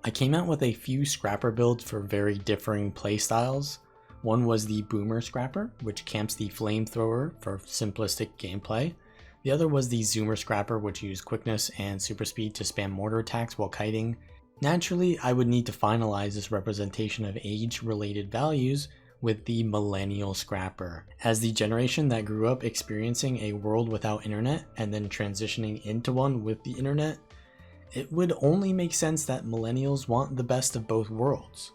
I came out with a few scrapper builds for very differing playstyles. One was the Boomer Scrapper, which camps the flamethrower for simplistic gameplay. The other was the Zoomer Scrapper, which used quickness and super speed to spam mortar attacks while kiting. Naturally, I would need to finalize this representation of age-related values with the Millennial Scrapper. As the generation that grew up experiencing a world without internet and then transitioning into one with the internet, it would only make sense that millennials want the best of both worlds.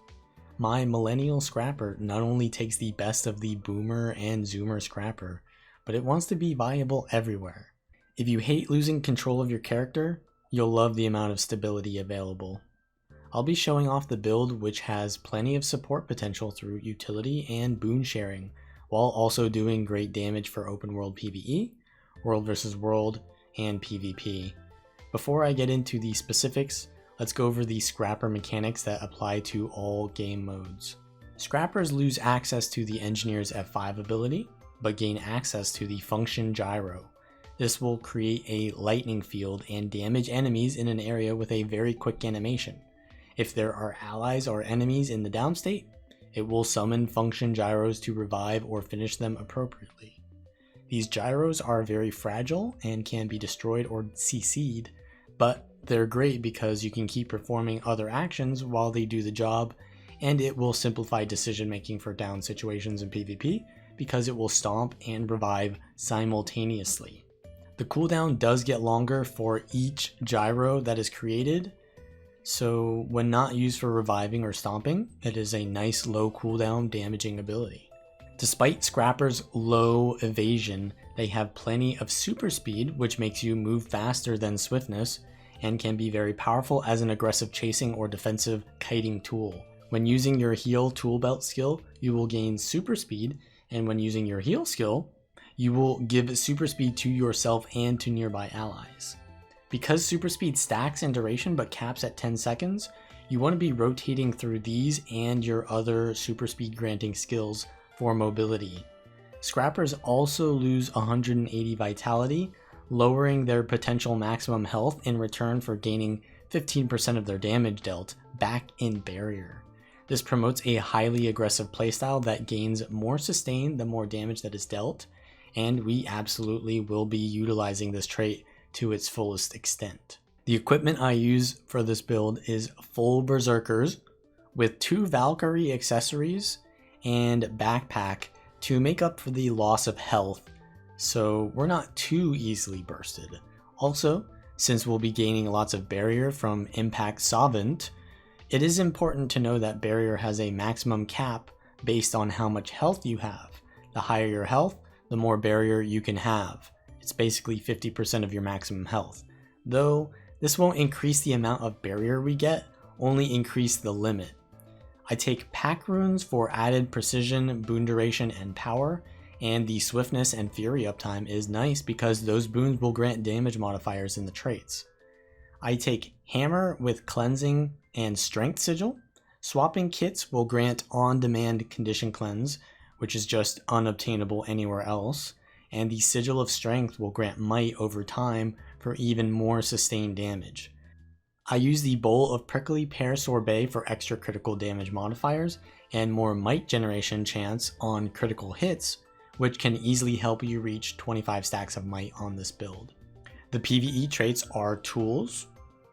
My Millennial Scrapper not only takes the best of the Boomer and Zoomer Scrapper, but it wants to be viable everywhere. If you hate losing control of your character, you'll love the amount of stability available. I'll be showing off the build, which has plenty of support potential through utility and boon sharing, while also doing great damage for open world PvE, world versus world, and PvP. Before I get into the specifics, let's go over the scrapper mechanics that apply to all game modes. Scrappers lose access to the Engineer's F5 ability, but gain access to the function gyro. This will create a lightning field and damage enemies in an area with a very quick animation. If there are allies or enemies in the downstate, it will summon function gyros to revive or finish them appropriately. These gyros are very fragile and can be destroyed or CC'd, but they're great because you can keep performing other actions while they do the job, and it will simplify decision making for down situations in PvP because it will stomp and revive simultaneously. The cooldown does get longer for each gyro that is created, so when not used for reviving or stomping, it is a nice low cooldown damaging ability. Despite Scrapper's low evasion, they have plenty of super speed, which makes you move faster than swiftness, and can be very powerful as an aggressive chasing or defensive kiting tool. When using your heal tool belt skill, you will gain super speed, and when using your heal skill, you will give super speed to yourself and to nearby allies. Because super speed stacks in duration but caps at 10 seconds, you want to be rotating through these and your other super speed granting skills for mobility. Scrappers also lose 180 vitality, lowering their potential maximum health in return for gaining 15% of their damage dealt back in barrier. This promotes a highly aggressive playstyle that gains more sustain the more damage that is dealt, and we absolutely will be utilizing this trait to its fullest extent. The equipment I use for this build is full Berserkers with 2 Valkyrie accessories and backpack to make up for the loss of health, so we're not too easily bursted. Also, since we'll be gaining lots of barrier from Impact Solvent, it is important to know that barrier has a maximum cap based on how much health you have. The higher your health, the more barrier you can have. It's basically 50% of your maximum health. Though, this won't increase the amount of barrier we get, only increase the limit. I take pack runes for added precision, boon duration, and power, and the swiftness and fury uptime is nice because those boons will grant damage modifiers in the traits. I take hammer with cleansing and strength sigil. Swapping kits will grant on-demand condition cleanse, which is just unobtainable anywhere else, and the sigil of strength will grant might over time for even more sustained damage. I use the bowl of prickly pear sorbet for extra critical damage modifiers and more might generation chance on critical hits, which can easily help you reach 25 stacks of might on this build. The PvE traits are tools,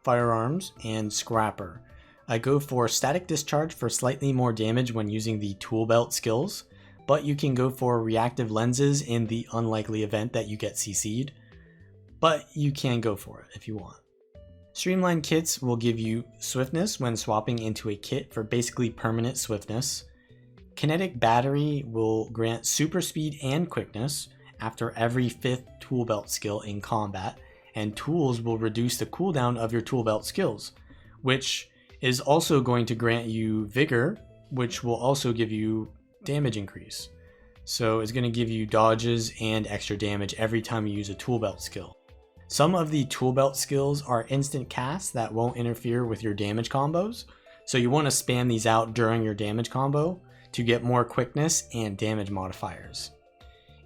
firearms, and scrapper. I go for static discharge for slightly more damage when using the tool belt skills, but you can go for reactive lenses in the unlikely event that you get CC'd, but you can go for it if you want. Streamlined kits will give you swiftness when swapping into a kit for basically permanent swiftness. Kinetic battery will grant super speed and quickness after every 5th tool belt skill in combat, and tools will reduce the cooldown of your tool belt skills, which is also going to grant you vigor, which will also give you damage increase. So it's going to give you dodges and extra damage every time you use a tool belt skill. Some of the tool belt skills are instant casts that won't interfere with your damage combos, so you want to spam these out during your damage combo to get more quickness and damage modifiers.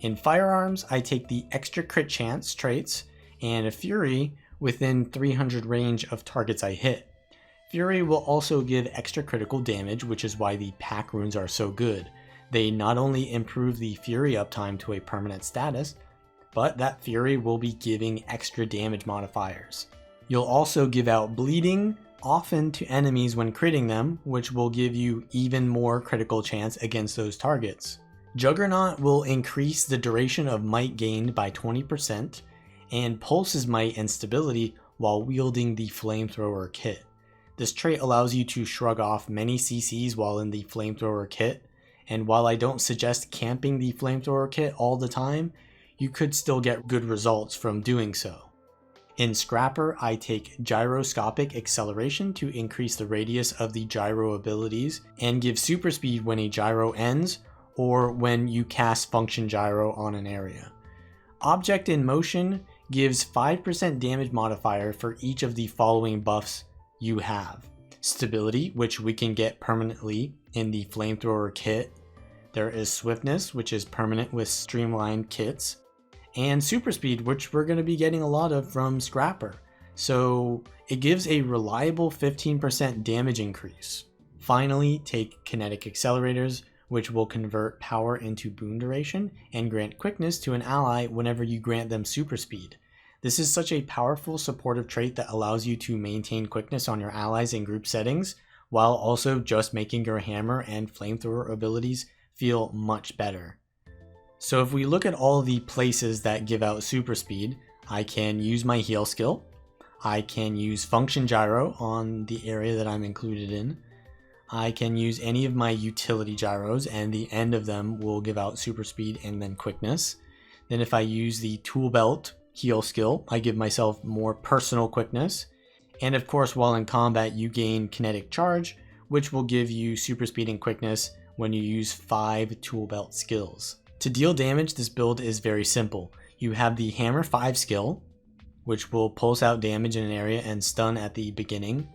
In firearms, I take the extra crit chance traits and a Fury within 300 range of targets I hit. Fury will also give extra critical damage, which is why the pack runes are so good. They not only improve the Fury uptime to a permanent status, but that Fury will be giving extra damage modifiers. You'll also give out bleeding, often to enemies when critting them, which will give you even more critical chance against those targets. Juggernaut will increase the duration of might gained by 20%, and pulses might and stability while wielding the flamethrower kit. This trait allows you to shrug off many CCs while in the flamethrower kit, and while I don't suggest camping the flamethrower kit all the time, you could still get good results from doing so. In Scrapper, I take gyroscopic acceleration to increase the radius of the gyro abilities and give super speed when a gyro ends or when you cast function gyro on an area. Object in motion gives 5% damage modifier for each of the following buffs you have. Stability, which we can get permanently in the flamethrower kit. There is swiftness, which is permanent with streamlined kits. And super speed, which we're going to be getting a lot of from Scrapper. So it gives a reliable 15% damage increase. Finally, take kinetic accelerators, which will convert power into boon duration and grant quickness to an ally whenever you grant them super speed. This is such a powerful supportive trait that allows you to maintain quickness on your allies in group settings, while also just making your hammer and flamethrower abilities feel much better. So if we look at all the places that give out super speed, I can use my heal skill, I can use function gyro on the area that I'm included in, I can use any of my utility gyros and the end of them will give out super speed and then quickness. Then if I use the tool belt heal skill, I give myself more personal quickness. And of course, while in combat, you gain kinetic charge, which will give you super speed and quickness when you use 5 tool belt skills. To deal damage, this build is very simple. You have the Hammer 5 skill, which will pulse out damage in an area and stun at the beginning.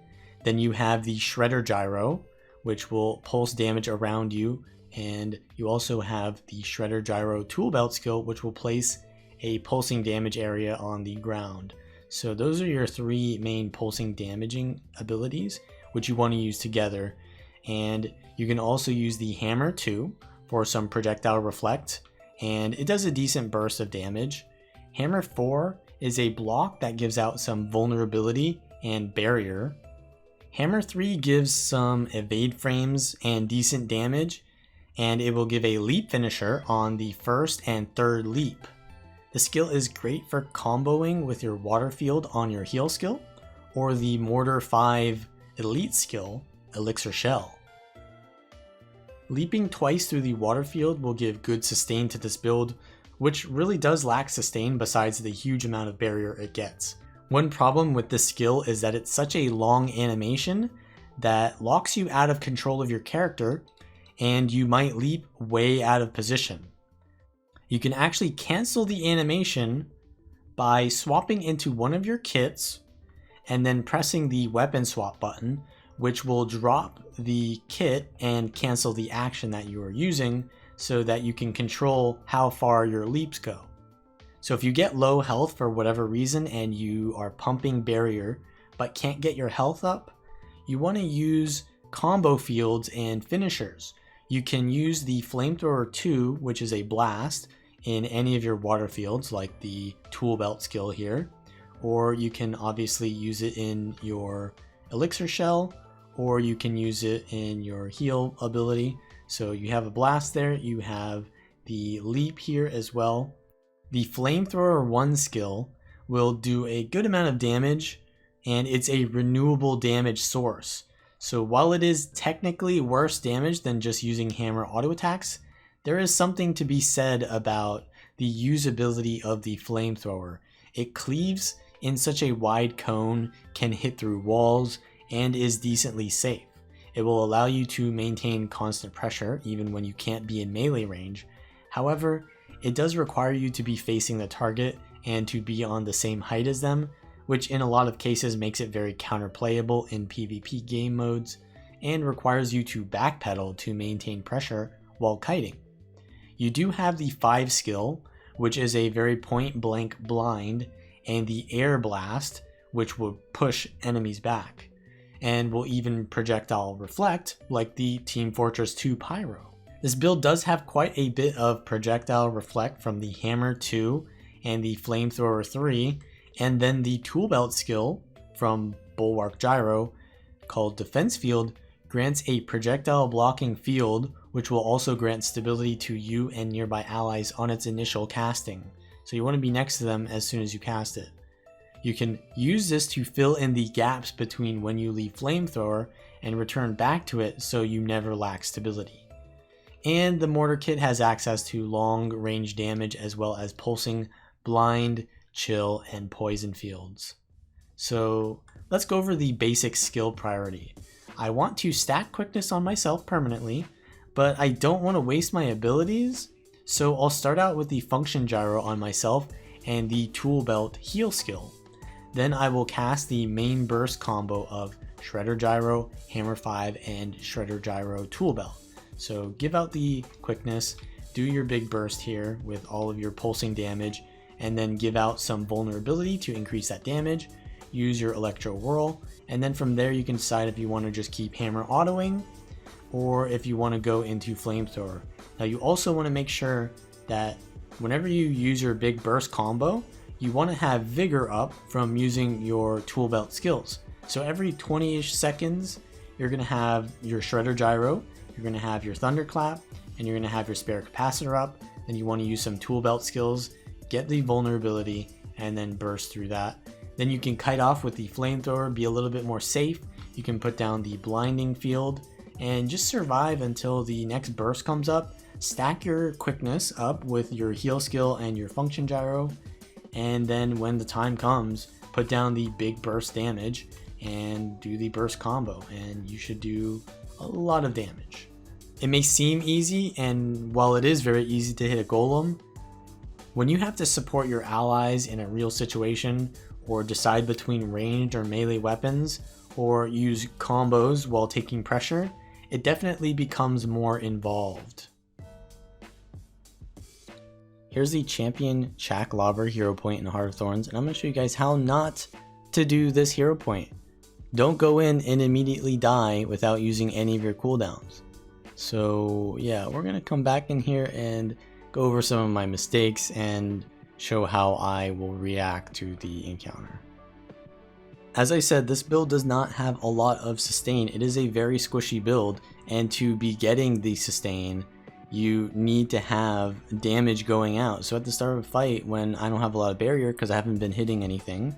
Then you have the Shredder Gyro, which will pulse damage around you. And you also have the Shredder Gyro tool belt skill, which will place a pulsing damage area on the ground. So those are your 3 main pulsing damaging abilities, which you want to use together. And you can also use the Hammer 2 for some projectile reflect, and it does a decent burst of damage. Hammer 4 is a block that gives out some vulnerability and barrier. Hammer 3 gives some evade frames and decent damage, and it will give a leap finisher on the first and third leap. The skill is great for comboing with your water field on your heal skill, or the Mortar 5 elite skill, Elixir Shell. Leaping twice through the water field will give good sustain to this build, which really does lack sustain besides the huge amount of barrier it gets. One problem with this skill is that it's such a long animation that locks you out of control of your character, and you might leap way out of position. You can actually cancel the animation by swapping into one of your kits and then pressing the weapon swap button, which will drop the kit and cancel the action that you are using so that you can control how far your leaps go. So if you get low health for whatever reason and you are pumping barrier but can't get your health up, you want to use combo fields and finishers. You can use the Flamethrower 2, which is a blast, in any of your water fields like the tool belt skill here, or you can obviously use it in your Elixir Shell, or you can use it in your heal ability. So you have a blast there, you have the leap here as well. The Flamethrower 1 skill will do a good amount of damage, and it's a renewable damage source. So while it is technically worse damage than just using hammer auto attacks, there is something to be said about the usability of the Flamethrower. It cleaves in such a wide cone, can hit through walls, and is decently safe. It will allow you to maintain constant pressure even when you can't be in melee range. However, it does require you to be facing the target and to be on the same height as them, which in a lot of cases makes it very counterplayable in PvP game modes and requires you to backpedal to maintain pressure while kiting. You do have the 5 skill, which is a very point blank blind, and the air blast, which will push enemies back, and will even projectile reflect like the Team Fortress 2 Pyro. This build does have quite a bit of projectile reflect from the Hammer 2 and the Flamethrower 3, and then the Tool Belt skill from Bulwark Gyro called Defense Field grants a projectile blocking field, which will also grant stability to you and nearby allies on its initial casting. So you want to be next to them as soon as you cast it. You can use this to fill in the gaps between when you leave Flamethrower and return back to it so you never lack stability. And the Mortar kit has access to long range damage as well as pulsing, blind, chill, and poison fields. So let's go over the basic skill priority. I want to stack quickness on myself permanently, but I don't want to waste my abilities, so I'll start out with the function gyro on myself and the tool belt heal skill. Then I will cast the main burst combo of Shredder Gyro, Hammer 5, and Shredder Gyro tool belt. So give out the quickness, do your big burst here with all of your pulsing damage, and then give out some vulnerability to increase that damage. Use your Electro Whirl, and then from there you can decide if you want to just keep Hammer autoing or if you want to go into Flamethrower. Now you also want to make sure that whenever you use your big burst combo, you want to have Vigor up from using your tool belt skills. So every 20-ish seconds, you're going to have your Shredder Gyro, you're going to have your Thunderclap, and you're going to have your Spare Capacitor up. Then you want to use some tool belt skills, get the vulnerability, and then burst through that. Then you can kite off with the Flamethrower, be a little bit more safe. You can put down the blinding field and just survive until the next burst comes up. Stack your quickness up with your heal skill and your function gyro, and then when the time comes, put down the big burst damage and do the burst combo, and you should do a lot of damage. It may seem easy, and while it is very easy to hit a golem, when you have to support your allies in a real situation, or decide between ranged or melee weapons, or use combos while taking pressure, it definitely becomes more involved. Here's the champion Chak Lobber hero point in Heart of Thorns, and I'm going to show you guys how not to do this hero point. Don't go in and immediately die without using any of your cooldowns. So yeah, we're going to come back in here and go over some of my mistakes and show how I will react to the encounter. As I said, this build does not have a lot of sustain. It is a very squishy build, and to be getting the sustain, you need to have damage going out. So at the start of a fight, when I don't have a lot of barrier because I haven't been hitting anything,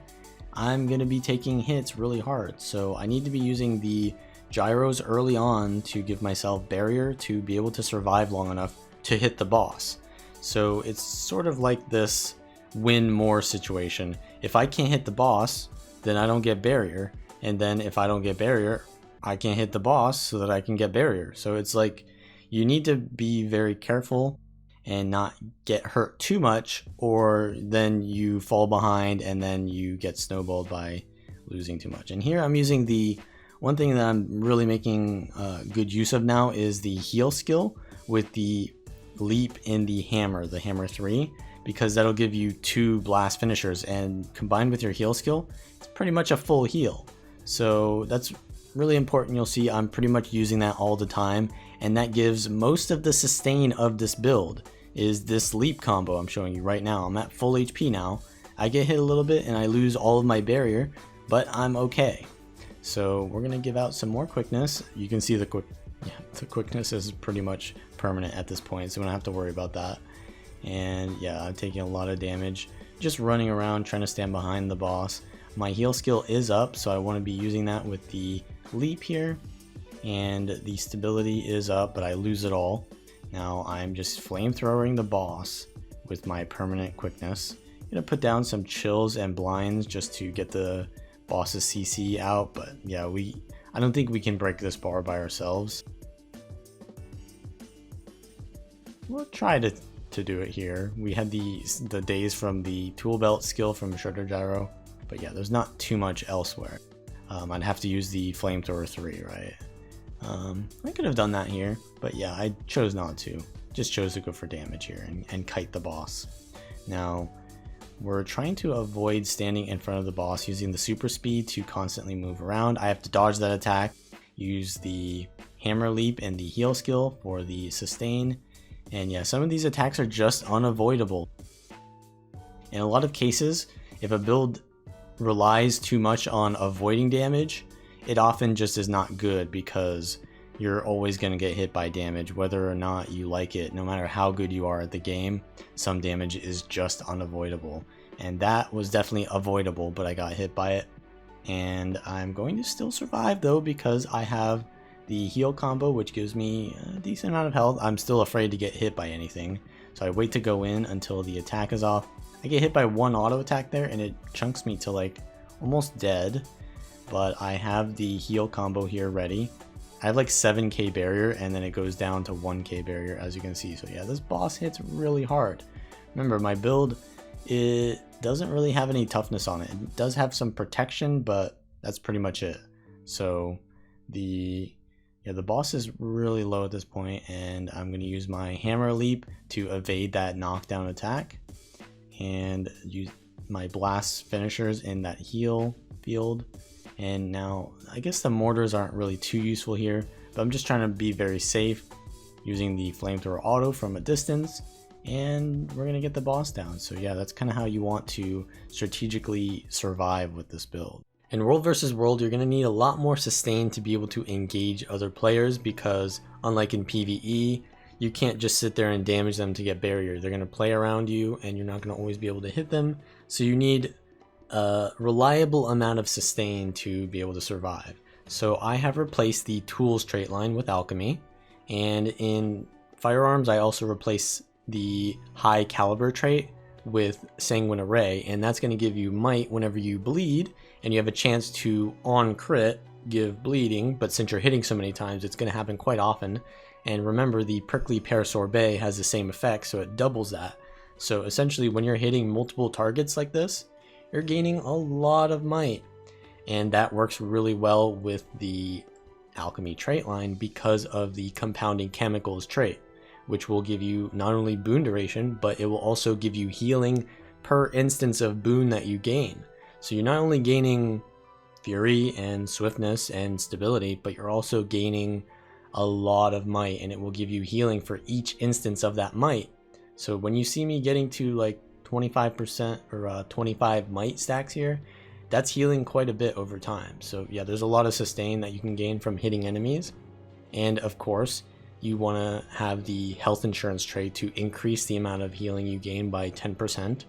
I'm going to be taking hits really hard. So I need to be using the gyros early on to give myself barrier to be able to survive long enough to hit the boss. So it's sort of like this win more situation. If I can't hit the boss, then I don't get barrier. And then if I don't get barrier, I can't hit the boss so that I can get barrier. So it's like you need to be very careful and not get hurt too much, or then you fall behind and then you get snowballed by losing too much. And here I'm using the one thing that I'm really making good use of now is the heal skill with the leap in the Hammer 3, because that'll give you 2 blast finishers, and combined with your heal skill, it's pretty much a full heal. So that's really important. You'll see I'm pretty much using that all the time, and that gives most of the sustain of this build is this leap combo I'm showing you right now. I'm at full HP now. I get hit a little bit and I lose all of my barrier, but I'm okay. So we're gonna give out some more quickness. You can see the quickness is pretty much permanent at this point, so we don't have to worry about that. And yeah, I'm taking a lot of damage just running around trying to stand behind the boss. My heal skill is up, so I want to be using that with the leap here, and the stability is up, but I lose it all. Now I'm just flamethrowing the boss with my permanent quickness. I'm gonna put down some chills and blinds just to get the boss's CC out, but yeah, I don't think we can break this bar by ourselves. We'll try to do it here. We had the days from the tool belt skill from Shredder Gyro, but yeah, there's not too much elsewhere. I'd have to use the Flamethrower 3, right? I could have done that here, but yeah, I chose not to. just chose to go for damage here and kite the boss. Now, we're trying to avoid standing in front of the boss using the super speed to constantly move around. I have to dodge that attack, use the hammer leap and the heal skill for the sustain. And yeah, some of these attacks are just unavoidable. In a lot of cases, if a build relies too much on avoiding damage, it often just is not good, because you're always going to get hit by damage whether or not you like it. No matter how good you are at the game, some damage is just unavoidable, and that was definitely avoidable, but I got hit by it. And I'm going to still survive though, because I have the heal combo, which gives me a decent amount of health. I'm still afraid to get hit by anything, so I wait to go in until the attack is off. I get hit by one auto attack there and it chunks me to like almost dead, but I have the heal combo here ready. I have like 7k barrier, and then it goes down to 1k barrier, as you can see. So yeah, this boss hits really hard. Remember, my build, it doesn't really have any toughness on it. It does have some protection, but that's pretty much it. So the boss is really low at this point, and I'm going to use my hammer leap to evade that knockdown attack and use my blast finishers in that heal field. And now I guess the mortars aren't really too useful here, but I'm just trying to be very safe using the flamethrower auto from a distance, and we're gonna get the boss down. So yeah, that's kind of how you want to strategically survive with this build. In World vs. World, you're gonna need a lot more sustain to be able to engage other players, because unlike in PvE, you can't just sit there and damage them to get barrier. They're gonna play around you and you're not gonna always be able to hit them. So you need a reliable amount of sustain to be able to survive. So I have replaced the tools trait line with alchemy, and in firearms I also replace the high caliber trait with sanguine array, and that's going to give you might whenever you bleed, and you have a chance to on crit give bleeding, but since you're hitting so many times, it's going to happen quite often. And remember, the prickly pear sorbet has the same effect, so it doubles that. So essentially, when you're hitting multiple targets like this, you're gaining a lot of might, and that works really well with the alchemy trait line because of the compounding chemicals trait, which will give you not only boon duration, but it will also give you healing per instance of boon that you gain. So you're not only gaining fury and swiftness and stability, but you're also gaining a lot of might, and it will give you healing for each instance of that might. So when you see me getting to like 25% or 25 might stacks here, that's healing quite a bit over time. So yeah, there's a lot of sustain that you can gain from hitting enemies. And of course, you want to have the health insurance trait to increase the amount of healing you gain by 10%.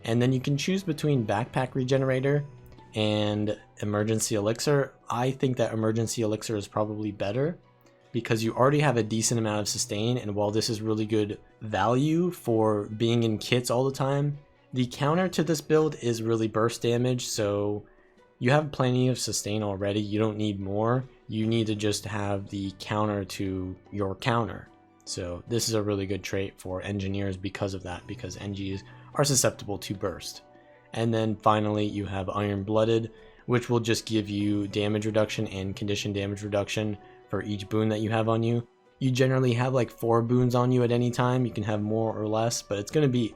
And then you can choose between backpack regenerator and emergency elixir. I think that emergency elixir is probably better, because you already have a decent amount of sustain, and while this is really good value for being in kits all the time, the counter to this build is really burst damage, so you have plenty of sustain already. You don't need more. You need to just have the counter to your counter. So this is a really good trait for engineers because of that, because NGs are susceptible to burst. And then finally you have Iron Blooded, which will just give you damage reduction and condition damage reduction for each boon that you have on you. You generally have like 4 boons on you at any time. You can have more or less, but it's going to be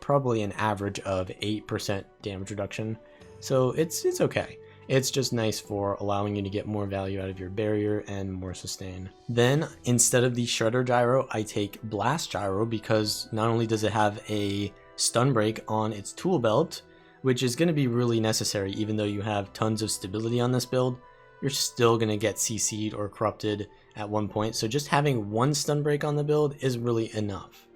probably an average of 8% damage reduction. So it's okay. It's just nice for allowing you to get more value out of your barrier and more sustain. Then instead of the Shredder Gyro, I take Blast Gyro, because not only does it have a stun break on its tool belt, which is going to be really necessary even though you have tons of stability on this build, you're still going to get CC'd or corrupted at one point. So just having one stun break on the build is really enough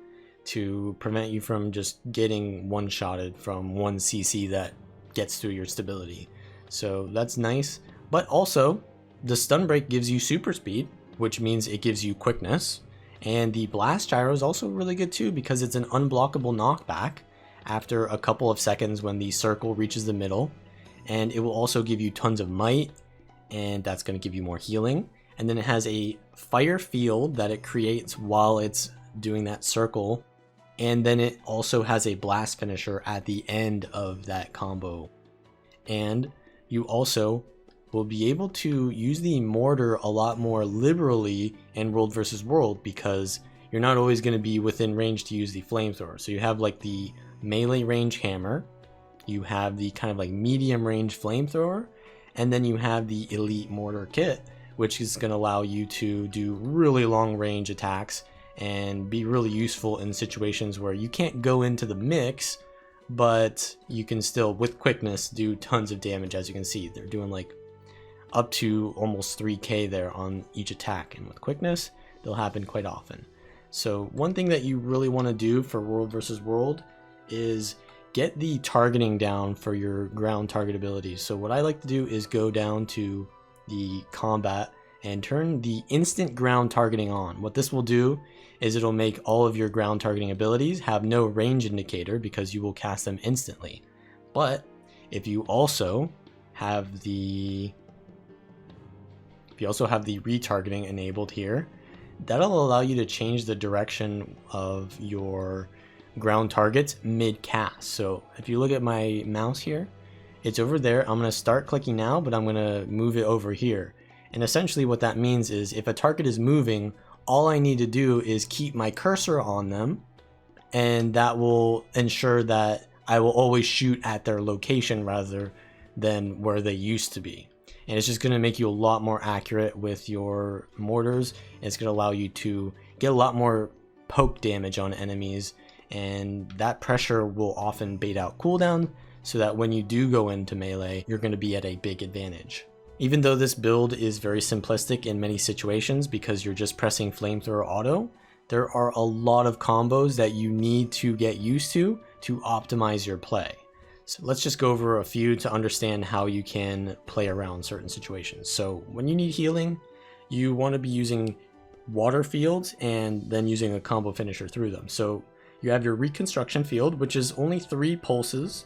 to prevent you from just getting one-shotted from one CC that gets through your stability. So that's nice. But also, the stun break gives you super speed, which means it gives you quickness. And the blast gyro is also really good too, because it's an unblockable knockback after a couple of seconds when the circle reaches the middle. And it will also give you tons of might, and that's going to give you more healing. And then it has a fire field that it creates while it's doing that circle. And then it also has a blast finisher at the end of that combo. And you also will be able to use the mortar a lot more liberally in World vs. World, because you're not always going to be within range to use the flamethrower. So you have like the melee range hammer, you have the kind of like medium range flamethrower, and then you have the elite mortar kit, which is going to allow you to do really long range attacks and be really useful in situations where you can't go into the mix, but you can still, with quickness, do tons of damage. As you can see, they're doing like up to almost 3k there on each attack, and with quickness, they'll happen quite often. So one thing that you really want to do for world versus world is get the targeting down for your ground target abilities. So what I like to do is go down to the combat and turn the instant ground targeting on. What this will do is it'll make all of your ground targeting abilities have no range indicator because you will cast them instantly. But if you also have the retargeting enabled here, that'll allow you to change the direction of your ground targets mid-cast. So if you look at my mouse here, it's over there. I'm going to start clicking now, but I'm going to move it over here. And essentially what that means is if a target is moving, all I need to do is keep my cursor on them, and that will ensure that I will always shoot at their location rather than where they used to be. And it's just going to make you a lot more accurate with your mortars. It's going to allow you to get a lot more poke damage on enemies, and that pressure will often bait out cooldown so that when you do go into melee, you're going to be at a big advantage. Even though this build is very simplistic in many situations because you're just pressing flamethrower auto, there are a lot of combos that you need to get used to optimize your play. So let's just go over a few to understand how you can play around certain situations. So when you need healing, you want to be using water fields and then using a combo finisher through them. So you have your reconstruction field, which is only 3 pulses.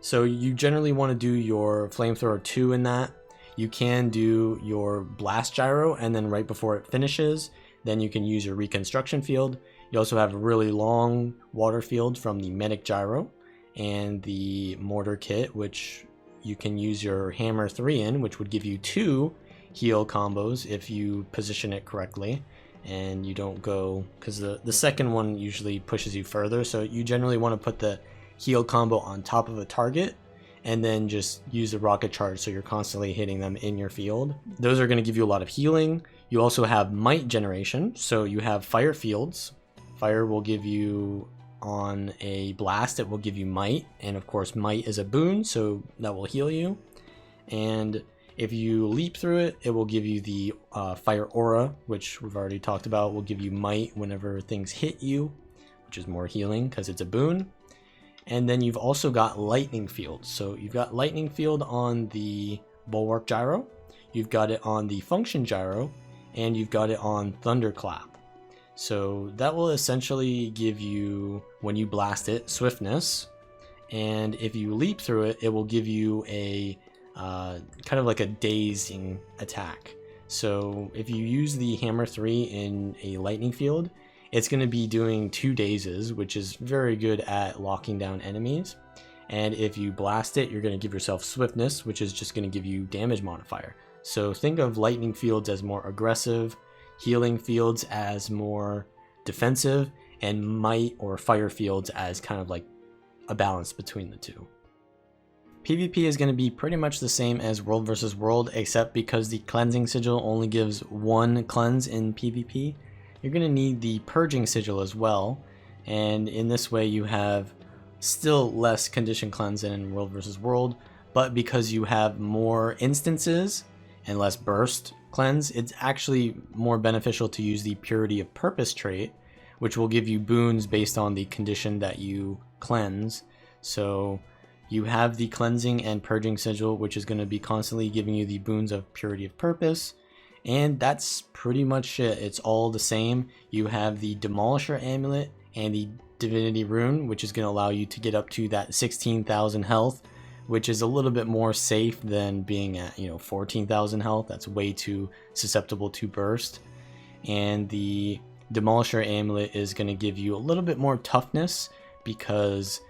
So you generally want to do your flamethrower 2 in that. You can do your blast gyro, and then right before it finishes, then you can use your reconstruction field. You also have a really long water field from the medic gyro and the mortar kit, which you can use your hammer 3 in, which would give you 2 heal combos if you position it correctly and you don't go, because the second one usually pushes you further. So you generally want to put the heal combo on top of a target and then just use the rocket charge so you're constantly hitting them in your field. Those are going to give you a lot of healing. You also have might generation, so you have fire fields. Fire will give you, on a blast, it will give you might, and of course might is a boon, so that will heal you. And if you leap through it, it will give you the fire aura, which we've already talked about, will give you might whenever things hit you, which is more healing because it's a boon. And then you've also got lightning field. So you've got lightning field on the bulwark gyro, you've got it on the function gyro, and you've got it on thunderclap. So that will essentially give you, when you blast it, swiftness, and if you leap through it, it will give you a kind of like a dazing attack. So if you use the hammer 3 in a lightning field, it's going to be doing 2 dazes, which is very good at locking down enemies. And if you blast it, you're going to give yourself swiftness, which is just going to give you damage modifier. So think of lightning fields as more aggressive, healing fields as more defensive, and might or fire fields as kind of like a balance between the two. PvP is going to be pretty much the same as world versus world, except because the cleansing sigil only gives 1 cleanse in PvP. You're going to need the purging sigil as well, and in this way you have still less condition cleanse than in world versus world, but because you have more instances and less burst cleanse, it's actually more beneficial to use the purity of purpose trait, which will give you boons based on the condition that you cleanse. So you have the cleansing and purging sigil, which is going to be constantly giving you the boons of purity of purpose. And that's pretty much it. It's all the same. You have the Demolisher Amulet and the Divinity Rune, which is going to allow you to get up to that 16,000 health, which is a little bit more safe than being at 14,000 health. That's way too susceptible to burst. And the Demolisher Amulet is going to give you a little bit more toughness, because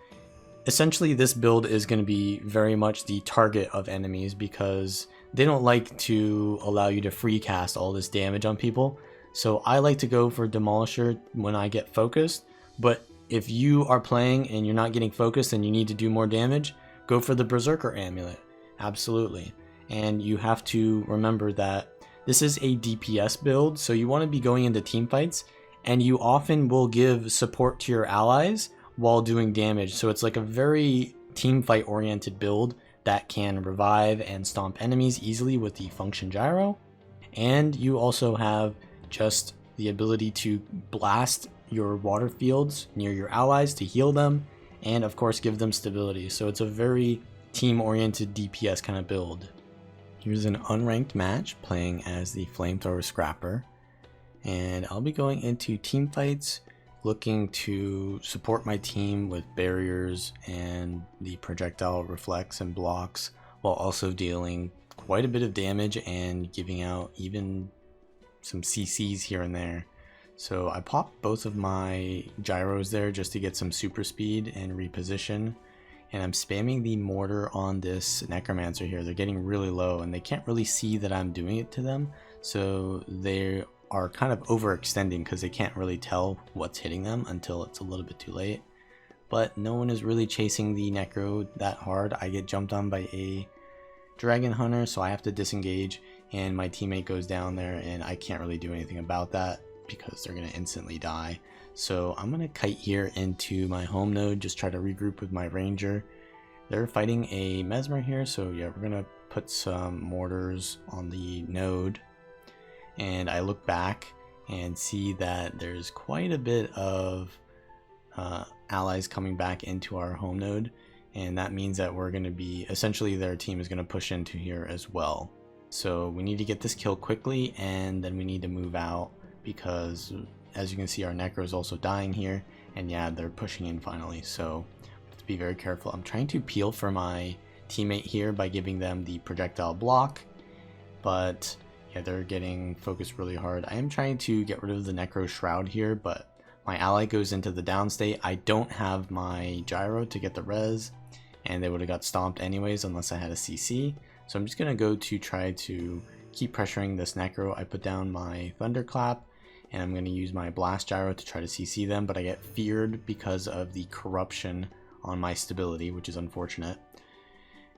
essentially this build is going to be very much the target of enemies, because they don't like to allow you to free cast all this damage on people. So I like to go for Demolisher when I get focused, but if you are playing and you're not getting focused and you need to do more damage, go for the Berserker amulet. Absolutely. And you have to remember that this is a DPS build, so you want to be going into team fights, and you often will give support to your allies while doing damage. So it's like a very team fight oriented build that can revive and stomp enemies easily with the function gyro. And you also have just the ability to blast your water fields near your allies to heal them, and of course give them stability. So it's a very team-oriented DPS kind of build. Here's an unranked match playing as the flamethrower scrapper, and I'll be going into team fights looking to support my team with barriers and the projectile reflects and blocks, while also dealing quite a bit of damage and giving out even some CCs here and there. So I popped both of my gyros there just to get some super speed and reposition, and I'm spamming the mortar on this necromancer here. They're getting really low and they can't really see that I'm doing it to them, so they are kind of overextending because they can't really tell what's hitting them until it's a little bit too late. But no one is really chasing the necro that hard. I get jumped on by a dragon hunter, so I have to disengage, and my teammate goes down there and I can't really do anything about that because they're going to instantly die. So I'm going to kite here into my home node, just try to regroup with my ranger. They're fighting a mesmer here, so yeah, we're going to put some mortars on the node. And I look back and see that there's quite a bit of allies coming back into our home node, and that means that we're going to be, essentially their team is going to push into here as well. So we need to get this kill quickly, and then we need to move out because as you can see our necro is also dying here, and yeah, they're pushing in finally, so have to be very careful. I'm trying to peel for my teammate here by giving them the projectile block, but yeah, they're getting focused really hard. I am trying to get rid of the necro shroud here, but my ally goes into the down state. I don't have my gyro to get the res, and they would have got stomped anyways unless I had a CC. So I'm just gonna go to try to keep pressuring this necro. I put down my thunderclap, and I'm gonna use my blast gyro to try to CC them, but I get feared because of the corruption on my stability, which is unfortunate.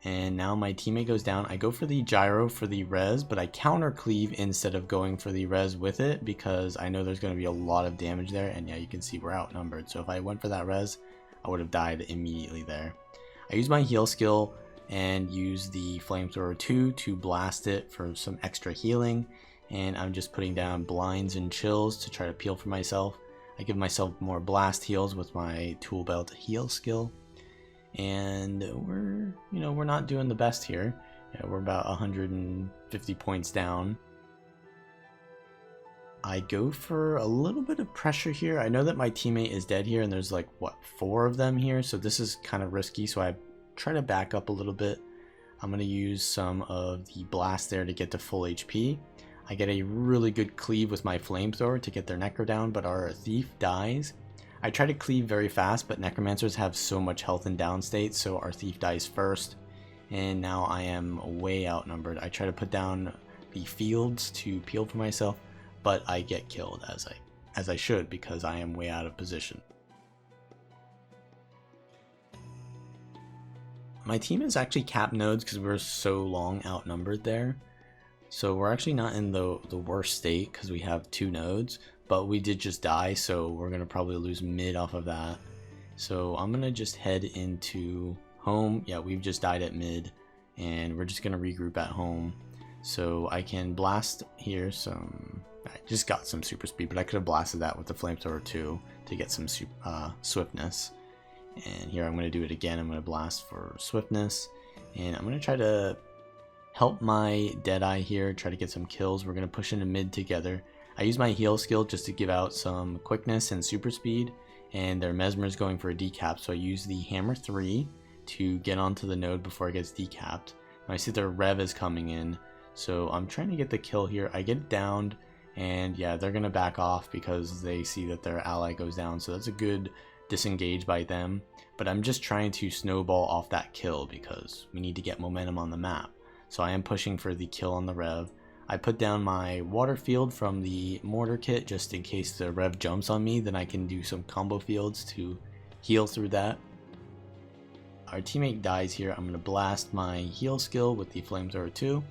And now my teammate goes down. I go for the gyro for the res, but I counter cleave instead of going for the res with it because I know there's going to be a lot of damage there, and yeah, you can see we're outnumbered. So if I went for that res, I would have died immediately there. I use my heal skill and use the flamethrower 2 to blast it for some extra healing, and I'm just putting down blinds and chills to try to peel for myself. I give myself more blast heals with my tool belt heal skill. And we're not doing the best here. Yeah, we're about 150 points down. I go for a little bit of pressure here. I know that my teammate is dead here, and there's like what, 4 of them here, so this is kind of risky, so I try to back up a little bit. I'm going to use some of the blast there to get to full HP. I get a really good cleave with my flamethrower to get their necro down, but our thief dies. I try to cleave very fast, but necromancers have so much health in downstate, so our thief dies first, and now I am way outnumbered. I try to put down the fields to peel for myself, but I get killed as I should because I am way out of position. My team is actually capped nodes because we're so long outnumbered there, so we're actually not in the worst state because we have 2 nodes. But we did just die, so we're going to probably lose mid off of that. So I'm going to just head into home. Yeah, we've just died at mid, and we're just going to regroup at home. So I can blast here I just got some super speed, but I could have blasted that with the flamethrower too to get some swiftness. And here I'm going to do it again. I'm going to blast for swiftness, and I'm going to try to help my Deadeye here, try to get some kills. We're going to push into mid together. I use my heal skill just to give out some quickness and super speed, and their mesmer is going for a decap, so I use the hammer 3 to get onto the node before it gets decapped. Now I see their rev is coming in, so I'm trying to get the kill here. I get downed, and yeah, they're gonna back off because they see that their ally goes down, so that's a good disengage by them. But I'm just trying to snowball off that kill because we need to get momentum on the map. So I am pushing for the kill on the rev. I put down my water field from the mortar kit just in case the rev jumps on me, then I can do some combo fields to heal through that. Our teammate dies here. I'm going to blast my heal skill with the flamethrower too.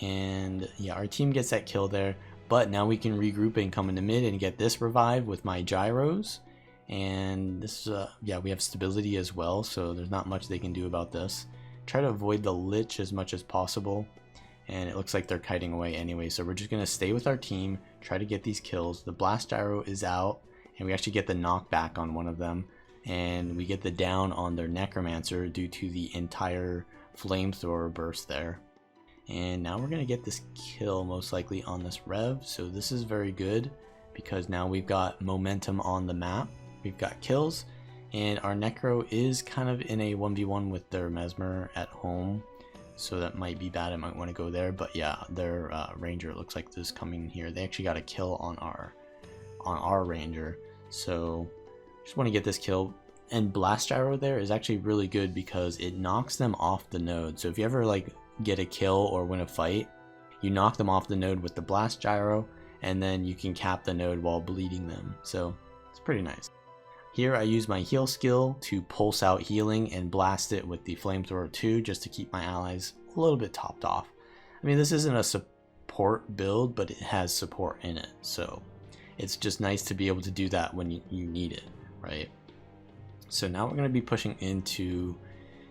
And yeah, our team gets that kill there. But now we can regroup and come into mid and get this revive with my gyros. And this yeah, we have stability as well, so there's not much they can do about this. Try to avoid the lich as much as possible. And it looks like they're kiting away anyway, so we're just going to stay with our team, try to get these kills. The blast gyro is out, and we actually get the knockback on one of them, and we get the down on their necromancer due to the entire flamethrower burst there. And now we're going to get this kill most likely on this rev, so this is very good because now we've got momentum on the map, we've got kills, and our necro is kind of in a 1v1 with their mesmer at home. So that might be bad, I might want to go there, but yeah, their ranger looks like this coming here. They actually got a kill on our ranger, so just want to get this kill. And blast gyro there is actually really good because it knocks them off the node. So if you ever like get a kill or win a fight, you knock them off the node with the blast gyro, and then you can cap the node while bleeding them. So it's pretty nice. Here I use my heal skill to pulse out healing and blast it with the flamethrower too, just to keep my allies a little bit topped off. I mean, this isn't a support build, but it has support in it, so it's just nice to be able to do that when you need it, right? So now we're going to be pushing into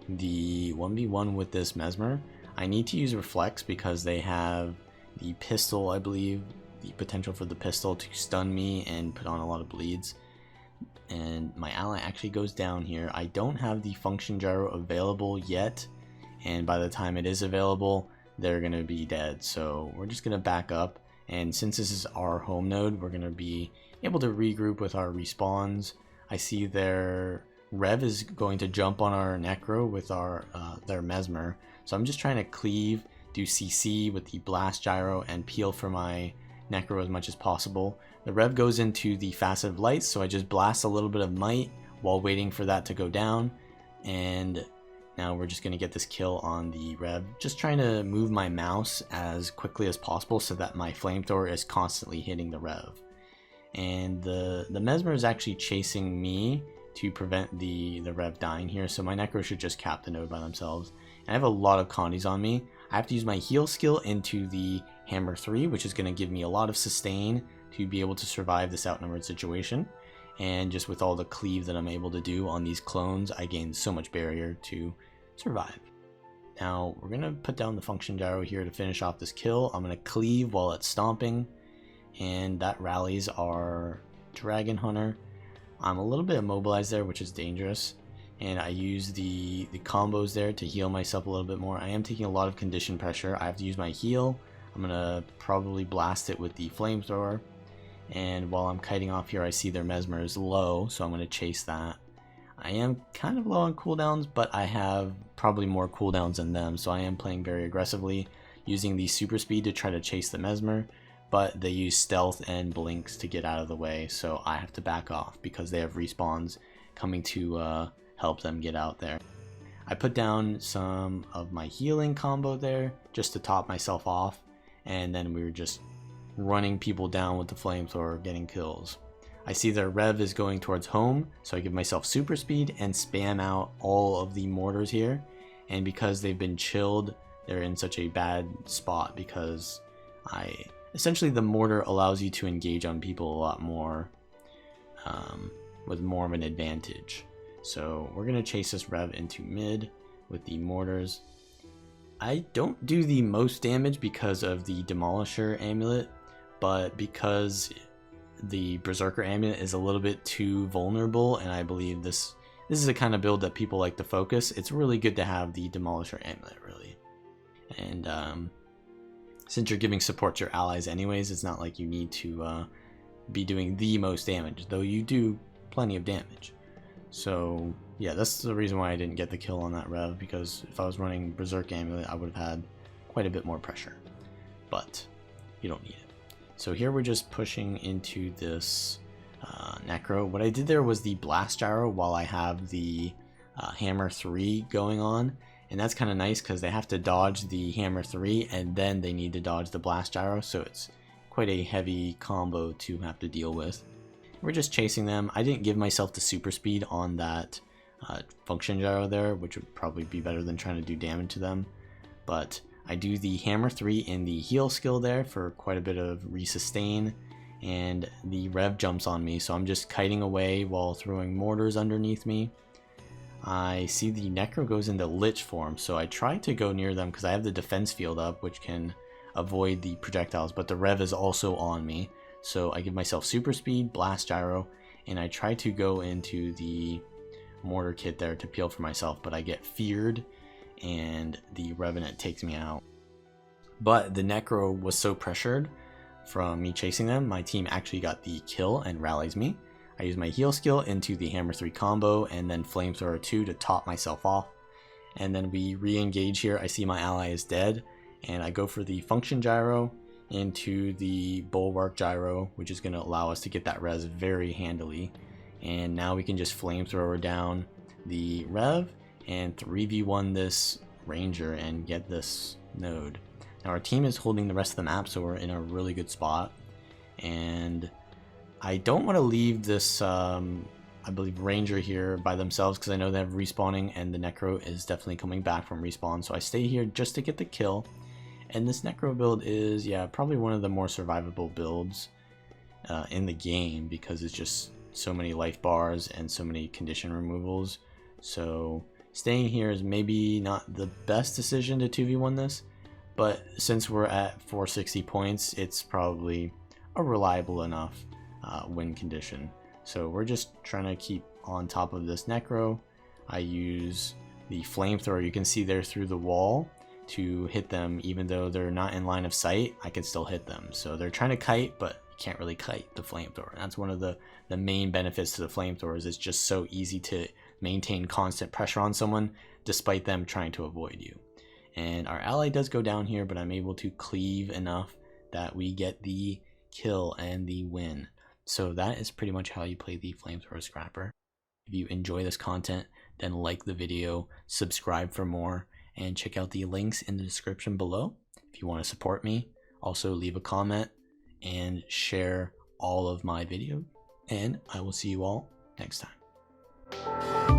the 1v1 with this mesmer. I need to use reflex because they have the pistol, I believe, the potential for the pistol to stun me and put on a lot of bleeds. And my ally actually goes down here. I don't have the function gyro available yet, and by the time it is available, they're gonna be dead. So we're just gonna back up, and since this is our home node, we're gonna be able to regroup with our respawns. I see their rev is going to jump on our necro with our their mesmer, so I'm just trying to cleave, do CC with the blast gyro, and peel for my necro as much as possible. The rev goes into the facet of light, so I just blast a little bit of might while waiting for that to go down, and now we're just going to get this kill on the rev, just trying to move my mouse as quickly as possible so that my flamethrower is constantly hitting the rev. And the mesmer is actually chasing me to prevent the rev dying here, so my necro should just cap the node by themselves. And I have a lot of condies on me. I have to use my heal skill into the hammer 3, which is going to give me a lot of sustain to be able to survive this outnumbered situation. And just with all the cleave that I'm able to do on these clones, I gain so much barrier to survive. Now we're going to put down the function gyro here to finish off this kill. I'm going to cleave while it's stomping, and that rallies our dragon hunter. I'm a little bit immobilized there, which is dangerous, and I use the combos there to heal myself a little bit more. I am taking a lot of condition pressure. I have to use my heal. I'm going to probably blast it with the flamethrower. And while I'm kiting off here, I see their mesmer is low, so I'm going to chase that. I am kind of low on cooldowns, but I have probably more cooldowns than them, so I am playing very aggressively, using the super speed to try to chase the mesmer, but they use stealth and blinks to get out of the way, so I have to back off because they have respawns coming to help them get out there. I put down some of my healing combo there just to top myself off, and then we were just running people down with the flamethrower, getting kills. I see their rev is going towards home, so I give myself super speed and spam out all of the mortars here. And because they've been chilled, they're in such a bad spot because essentially the mortar allows you to engage on people a lot more with more of an advantage. So we're gonna chase this rev into mid with the mortars. I don't do the most damage because of the Demolisher amulet, but because the Berserker amulet is a little bit too vulnerable, and I believe this is the kind of build that people like to focus, it's really good to have the Demolisher amulet, really. And since you're giving support to your allies anyways, it's not like you need to be doing the most damage, though you do plenty of damage. So yeah, that's the reason why I didn't get the kill on that rev, because if I was running Berserker amulet, I would have had quite a bit more pressure, but you don't need it. So here we're just pushing into this necro. What I did there was the blast gyro while I have the hammer 3 going on, And that's kind of nice because they have to dodge the hammer 3 and then they need to dodge the blast gyro, so it's quite a heavy combo to have to deal with. We're just chasing them. I didn't give myself the super speed on that function gyro there, which would probably be better than trying to do damage to them. But I do the hammer 3 in the heal skill there for quite a bit of resustain, and the rev jumps on me, so I'm just kiting away while throwing mortars underneath me. I see the necro goes into lich form, so I try to go near them because I have the defense field up, which can avoid the projectiles, but the rev is also on me. So I give myself super speed, blast gyro, and I try to go into the mortar kit there to peel for myself, but I get feared and the revenant takes me out. But the necro was so pressured from me chasing them, my team actually got the kill and rallies me. I use my heal skill into the hammer 3 combo and then flamethrower 2 to top myself off. And then we re-engage here. I see my ally is dead and I go for the function gyro into the bulwark gyro, which is going to allow us to get that res very handily. And now we can just flamethrower down the rev and 3v1 this ranger and get this node. Now our team is holding the rest of the map, so we're in a really good spot. And I don't want to leave this, I believe, ranger here by themselves because I know they have respawning and the necro is definitely coming back from respawn. So I stay here just to get the kill. And this necro build is, yeah, probably one of the more survivable builds in the game because it's just so many life bars and so many condition removals. So staying here is maybe not the best decision to 2v1 this, but since we're at 460 points, it's probably a reliable enough win condition. So we're just trying to keep on top of this necro. I use the flamethrower, you can see there through the wall, to hit them. Even though they're not in line of sight, I can still hit them. So they're trying to kite, but you can't really kite the flamethrower. That's one of the main benefits to the flamethrowers. It's just so easy to maintain constant pressure on someone despite them trying to avoid you. And our ally does go down here, but I'm able to cleave enough that we get the kill and the win. So that is pretty much how you play the flamethrower scrapper. If you enjoy this content, then like the video, subscribe for more, and check out the links in the description below if you want to support me. Also leave a comment and share all of my videos, and I will see you all next time.